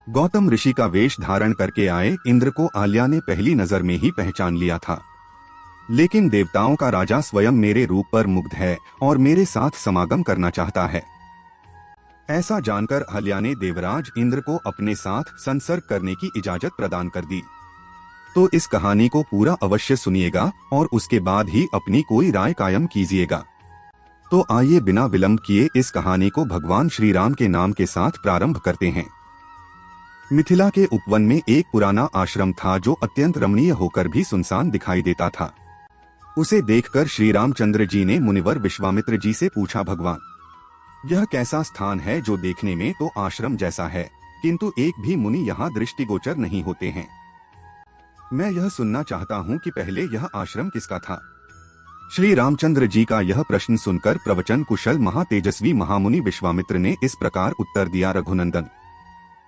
गौतम ऋषि का वेश धारण करके आए इंद्र को अहल्या ने पहली नजर में ही पहचान लिया था। लेकिन देवताओं का राजा स्वयं मेरे रूप पर मुग्ध है और मेरे साथ समागम करना चाहता है। ऐसा जानकर अहल्या ने देवराज इंद्र को अपने साथ संसर्ग करने की इजाजत प्रदान कर दी। तो इस कहानी को पूरा अवश्य सुनिएगा और उसके बाद ही अपनी कोई राय कायम कीजिएगा। तो आइए बिना विलंब किए इस कहानी को भगवान श्री राम के नाम के साथ प्रारंभ करते हैं। मिथिला के उपवन में एक पुराना आश्रम था जो अत्यंत रमणीय होकर भी सुनसान दिखाई देता था। उसे देखकर श्री रामचंद्र जी ने मुनिवर विश्वामित्र जी से पूछा, भगवान, यह कैसा स्थान है जो देखने में तो आश्रम जैसा है, किंतु एक भी मुनि यहाँ दृष्टिगोचर नहीं होते हैं। मैं यह सुनना चाहता हूँ कि पहले यह आश्रम किसका था। श्री रामचंद्र जी का यह प्रश्न सुनकर प्रवचन कुशल महातेजस्वी महामुनि विश्वामित्र ने इस प्रकार उत्तर दिया, रघुनंदन,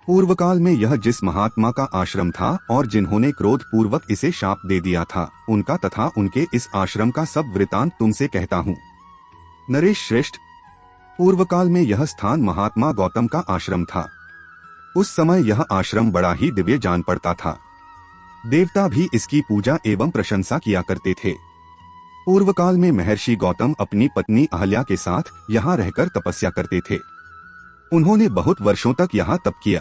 पूर्व काल में यह जिस महात्मा का आश्रम था और जिन्होंने क्रोध पूर्वक इसे शाप दे दिया था, उनका तथा उनके इस आश्रम का सब वृतांत तुमसे कहता हूँ। नरेश श्रेष्ठ, पूर्व काल में यह स्थान महात्मा गौतम का आश्रम था। उस समय यह आश्रम बड़ा ही दिव्य जान पड़ता था। देवता भी इसकी पूजा एवं प्रशंसा किया करते थे। पूर्व काल में महर्षि गौतम अपनी पत्नी अहल्या के साथ यहाँ रहकर तपस्या करते थे। उन्होंने बहुत वर्षों तक यहाँ तप किया।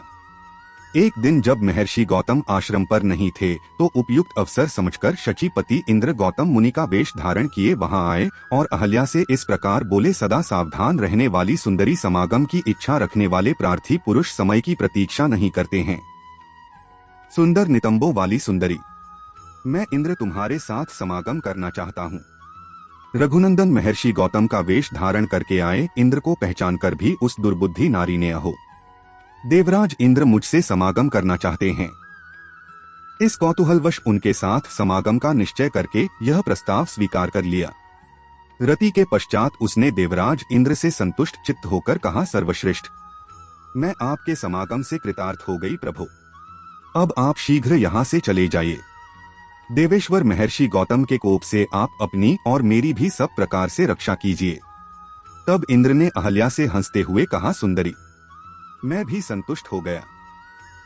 एक दिन जब महर्षि गौतम आश्रम पर नहीं थे तो उपयुक्त अवसर समझकर शचीपति इंद्र गौतम मुनि का वेश धारण किए वहां आए और अहल्या से इस प्रकार बोले, सदा सावधान रहने वाली सुंदरी, समागम की इच्छा रखने वाले प्रार्थी पुरुष समय की प्रतीक्षा नहीं करते हैं। सुंदर नितंबों वाली सुंदरी, मैं इंद्र तुम्हारे साथ समागम करना चाहता हूँ। रघुनंदन महर्षि गौतम का वेश धारण करके आए इंद्र को पहचानकर भी उस दुर्बुद्धि नारी ने, अहो देवराज इंद्र मुझसे समागम करना चाहते हैं। इस कौतूहलवश उनके साथ समागम का निश्चय करके यह प्रस्ताव स्वीकार कर लिया। रति के पश्चात उसने देवराज इंद्र से संतुष्ट चित्त होकर कहा, सर्वश्रेष्ठ, मैं आपके समागम से कृतार्थ हो गई प्रभु। अब आप शीघ्र यहाँ से चले जाइए। देवेश्वर महर्षि गौतम के कोप से आप अपनी और मेरी भी सब प्रकार से रक्षा कीजिए। तब इंद्र ने अहल्या से हंसते हुए कहा, सुंदरी, मैं भी संतुष्ट हो गया।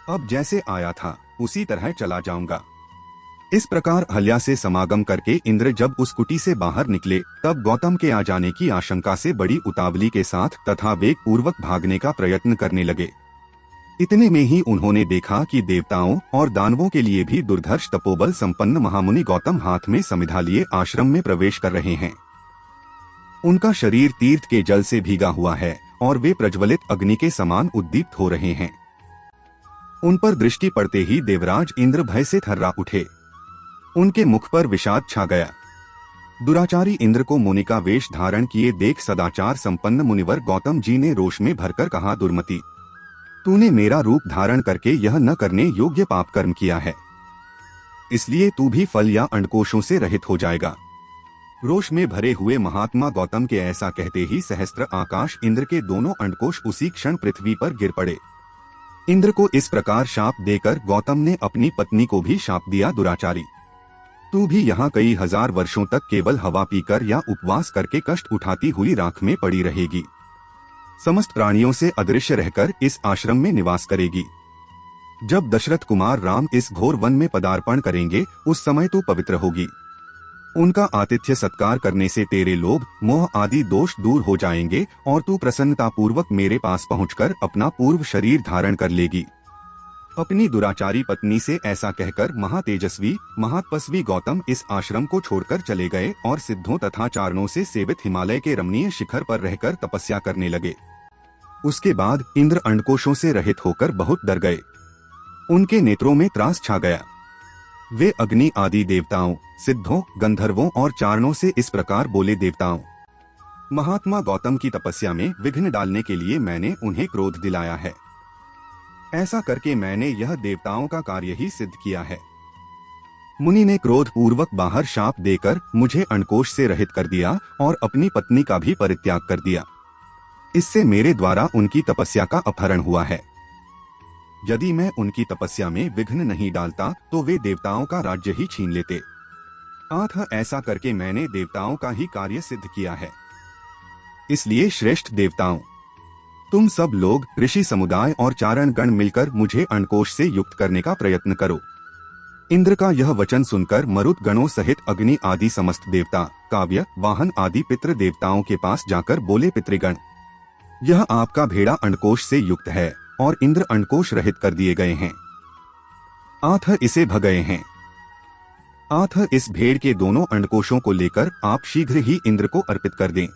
अब जैसे आया था उसी तरह चला जाऊंगा। इस प्रकार अहल्या से समागम करके इंद्र जब उस कुटी से बाहर निकले तब गौतम के आ जाने की आशंका से बड़ी उतावली के साथ तथा वेग पूर्वक भागने का प्रयत्न करने लगे। इतने में ही उन्होंने देखा कि देवताओं और दानवों के लिए भी दुर्धर्ष तपोबल संपन्न महामुनि गौतम हाथ में समिधा लिए आश्रम में प्रवेश कर रहे हैं। उनका शरीर तीर्थ के जल से भीगा हुआ है और वे प्रज्वलित अग्नि के समान उद्दीप्त हो रहे हैं। उन पर दृष्टि पड़ते ही देवराज इंद्र भय से थर्रा उठे। उनके मुख पर विषाद छा गया। दुराचारी इंद्र को मुनि का वेश धारण किए देख सदाचार संपन्न मुनिवर गौतम जी ने रोष में भरकर कहा, दुर्मति, तूने मेरा रूप धारण करके यह न करने योग्य पाप कर्म किया है, इसलिए तू भी फल या अंडकोशों से रहित हो जाएगा। रोष में भरे हुए महात्मा गौतम के ऐसा कहते ही सहस्त्र आकाश इंद्र के दोनों अंडकोश उसी क्षण पृथ्वी पर गिर पड़े। इंद्र को इस प्रकार शाप देकर गौतम ने अपनी पत्नी को भी शाप दिया, दुराचारी, तू भी यहाँ कई हजार वर्षों तक केवल हवा पीकर या उपवास करके कष्ट उठाती हुई राख में पड़ी रहेगी। समस्त प्राणियों से अदृश्य रहकर इस आश्रम में निवास करेगी। जब दशरथ कुमार राम इस घोर वन में पदार्पण करेंगे उस समय तू पवित्र होगी। उनका आतिथ्य सत्कार करने से तेरे लोभ मोह आदि दोष दूर हो जाएंगे और तू प्रसन्नता पूर्वक मेरे पास पहुंचकर अपना पूर्व शरीर धारण कर लेगी। अपनी दुराचारी पत्नी से ऐसा कहकर महातेजस्वी महातपस्वी गौतम इस आश्रम को छोड़कर चले गए और सिद्धों तथा चारणों से सेवित हिमालय के रमणीय शिखर पर रहकर तपस्या करने लगे। उसके बाद इंद्र अंडकोशों से रहित होकर बहुत डर गए। उनके नेत्रों में त्रास छा गया। वे अग्नि आदि देवताओं, सिद्धों, गंधर्वों और चारणों से इस प्रकार बोले, देवताओं, महात्मा गौतम की तपस्या में विघ्न डालने के लिए मैंने उन्हें क्रोध दिलाया है। ऐसा करके मैंने यह देवताओं का कार्य ही सिद्ध किया है। मुनि ने क्रोध पूर्वक बाहर शाप देकर मुझे अंडकोश से रहित कर दिया और अपनी पत्नी का भी परित्याग कर दिया। इससे मेरे द्वारा उनकी तपस्या का अपहरण हुआ है। यदि मैं उनकी तपस्या में विघ्न नहीं डालता तो वे देवताओं का राज्य ही छीन लेते। अतः ऐसा करके मैंने देवताओं का ही कार्य सिद्ध किया है। इसलिए श्रेष्ठ देवताओं, तुम सब लोग ऋषि समुदाय और चारण गण मिलकर मुझे अंडकोश से युक्त करने का प्रयत्न करो। इंद्र का यह वचन सुनकर मरुत गणों सहित अग्नि आदि समस्त देवता, काव्य, वाहन आदि पितृ देवताओं के पास जाकर बोले, पितृगण, यह आपका भेड़ा अंडकोश से युक्त है और इंद्र अंडकोश रहित कर दिए गए हैं। आथ इसे भगए हैं। आथ इस भेड़ के दोनों अंडकोशों को लेकर आप शीघ्र ही इंद्र को अर्पित कर दें।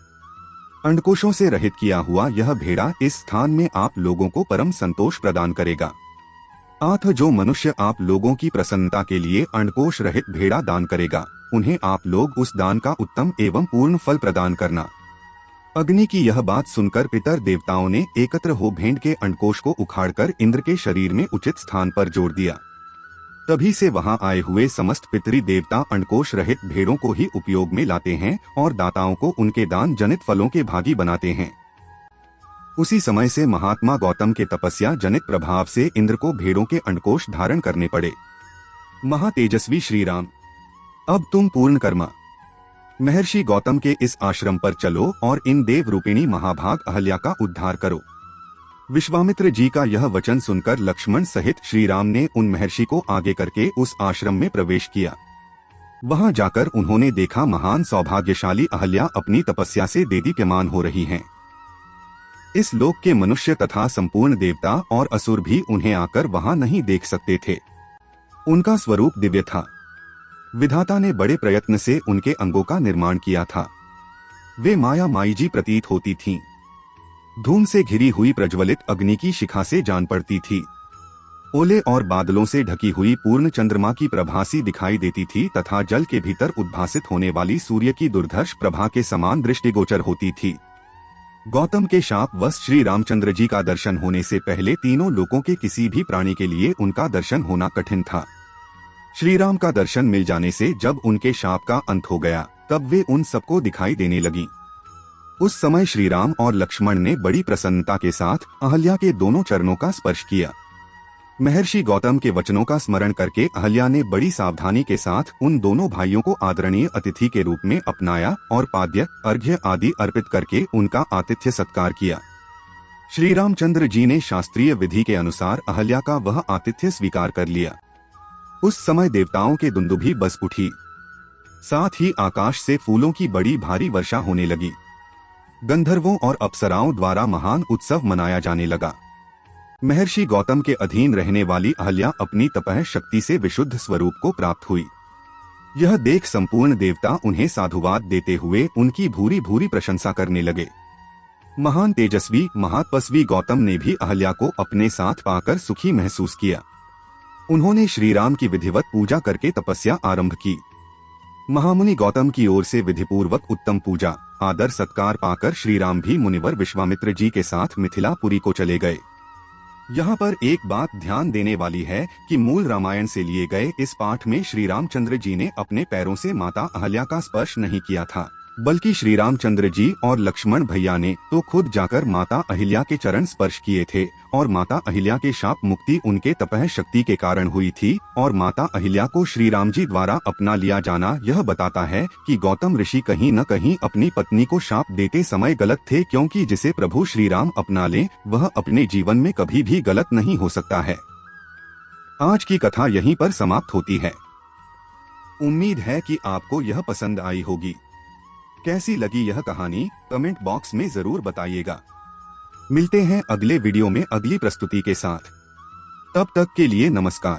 अंडकोशों से रहित किया हुआ यह भेड़ा इस स्थान में आप लोगों को परम संतोष प्रदान करेगा। आथ जो मनुष्य आप लोगों की प्रसन्नता के लिए अंडकोश रहित भेड़ा दान करेगा, उन्हें आप लोग उस दान का उत्तम एवं पूर्ण फल प्रदान करना। अग्नि की यह बात सुनकर पितर देवताओं ने एकत्र हो भेड़ के अंडकोश को उखाड़कर इंद्र के शरीर में उचित स्थान पर जोड़ दिया। तभी से वहां आए हुए समस्त पितृ देवता अंडकोश रहित भेड़ों को ही उपयोग में लाते हैं और दाताओं को उनके दान जनित फलों के भागी बनाते हैं। उसी समय से महात्मा गौतम के तपस्या जनित प्रभाव से इंद्र को भेड़ों के अंडकोश धारण करने पड़े। महातेजस्वी श्री राम, अब तुम पूर्ण कर्मा महर्षि गौतम के इस आश्रम पर चलो और इन देव रूपिणी महाभाग अहल्या का उद्धार करो। विश्वामित्र जी का यह वचन सुनकर लक्ष्मण सहित श्री राम ने उन महर्षि को आगे करके उस आश्रम में प्रवेश किया। वहां जाकर उन्होंने देखा महान सौभाग्यशाली अहल्या अपनी तपस्या से देदीप्यमान हो रही हैं। इस लोक के मनुष्य तथा संपूर्ण देवता और असुर भी उन्हें आकर वहां नहीं देख सकते थे। उनका स्वरूप दिव्य था। विधाता ने बड़े प्रयत्न से उनके अंगों का निर्माण किया था। वे माया माई जी प्रतीत होती थीं। धूम से घिरी हुई प्रज्वलित अग्नि की शिखा से जान पड़ती थी। ओले और बादलों से ढकी हुई पूर्ण चंद्रमा की प्रभासी दिखाई देती थी तथा जल के भीतर उद्भासित होने वाली सूर्य की दुर्धर्ष प्रभा के समान दृष्टिगोचर होती थी। गौतम के शाप वश श्री रामचंद्र जी का दर्शन होने से पहले तीनों लोकों के किसी भी प्राणी के लिए उनका दर्शन होना कठिन था। श्री राम का दर्शन मिल जाने से जब उनके शाप का अंत हो गया, तब वे उन सबको दिखाई देने लगी। उस समय श्री राम और लक्ष्मण ने बड़ी प्रसन्नता के साथ अहल्या के दोनों चरणों का स्पर्श किया। महर्षि गौतम के वचनों का स्मरण करके अहल्या ने बड़ी सावधानी के साथ उन दोनों भाइयों को आदरणीय अतिथि के रूप में अपनाया और पाद्य, अर्घ्य आदि अर्पित करके उनका आतिथ्य सत्कार किया। श्री रामचंद्र जी ने शास्त्रीय विधि के अनुसार अहल्या का वह आतिथ्य स्वीकार कर लिया। उस समय देवताओं के दुंदुभी बज उठी। साथ ही आकाश से फूलों की बड़ी भारी वर्षा होने लगी। गंधर्वों और अप्सराओं द्वारा महान उत्सव मनाया जाने लगा। महर्षि गौतम के अधीन रहने वाली अहल्या अपनी तपह शक्ति से विशुद्ध स्वरूप को प्राप्त हुई। यह देख संपूर्ण देवता उन्हें साधुवाद देते हुए उनकी भूरी भूरी प्रशंसा करने लगे। महान तेजस्वी महातपस्वी गौतम ने भी अहल्या को अपने साथ पाकर सुखी महसूस किया। उन्होंने श्री राम की विधिवत पूजा करके तपस्या आरंभ की। महामुनि गौतम की ओर से विधिपूर्वक उत्तम पूजा आदर सत्कार पाकर श्री राम भी मुनिवर विश्वामित्र जी के साथ मिथिलापुरी को चले गए। यहाँ पर एक बात ध्यान देने वाली है कि मूल रामायण से लिए गए इस पाठ में श्री रामचंद्र जी ने अपने पैरों से माता अहल्या का स्पर्श नहीं किया था, बल्कि श्री रामचंद्र जी और लक्ष्मण भैया ने तो खुद जाकर माता अहिल्या के चरण स्पर्श किए थे और माता अहिल्या के शाप मुक्ति उनके तपह शक्ति के कारण हुई थी। और माता अहिल्या को श्री राम जी द्वारा अपना लिया जाना यह बताता है कि गौतम ऋषि कहीं न कहीं अपनी पत्नी को शाप देते समय गलत थे, क्योंकि जिसे प्रभु श्री राम अपना ले वह अपने जीवन में कभी भी गलत नहीं हो सकता है। आज की कथा यहीं पर समाप्त होती है। उम्मीद है कि आपको यह पसंद आई होगी। कैसी लगी यह कहानी कमेंट बॉक्स में जरूर बताइएगा। मिलते हैं अगले वीडियो में अगली प्रस्तुति के साथ। तब तक के लिए नमस्कार।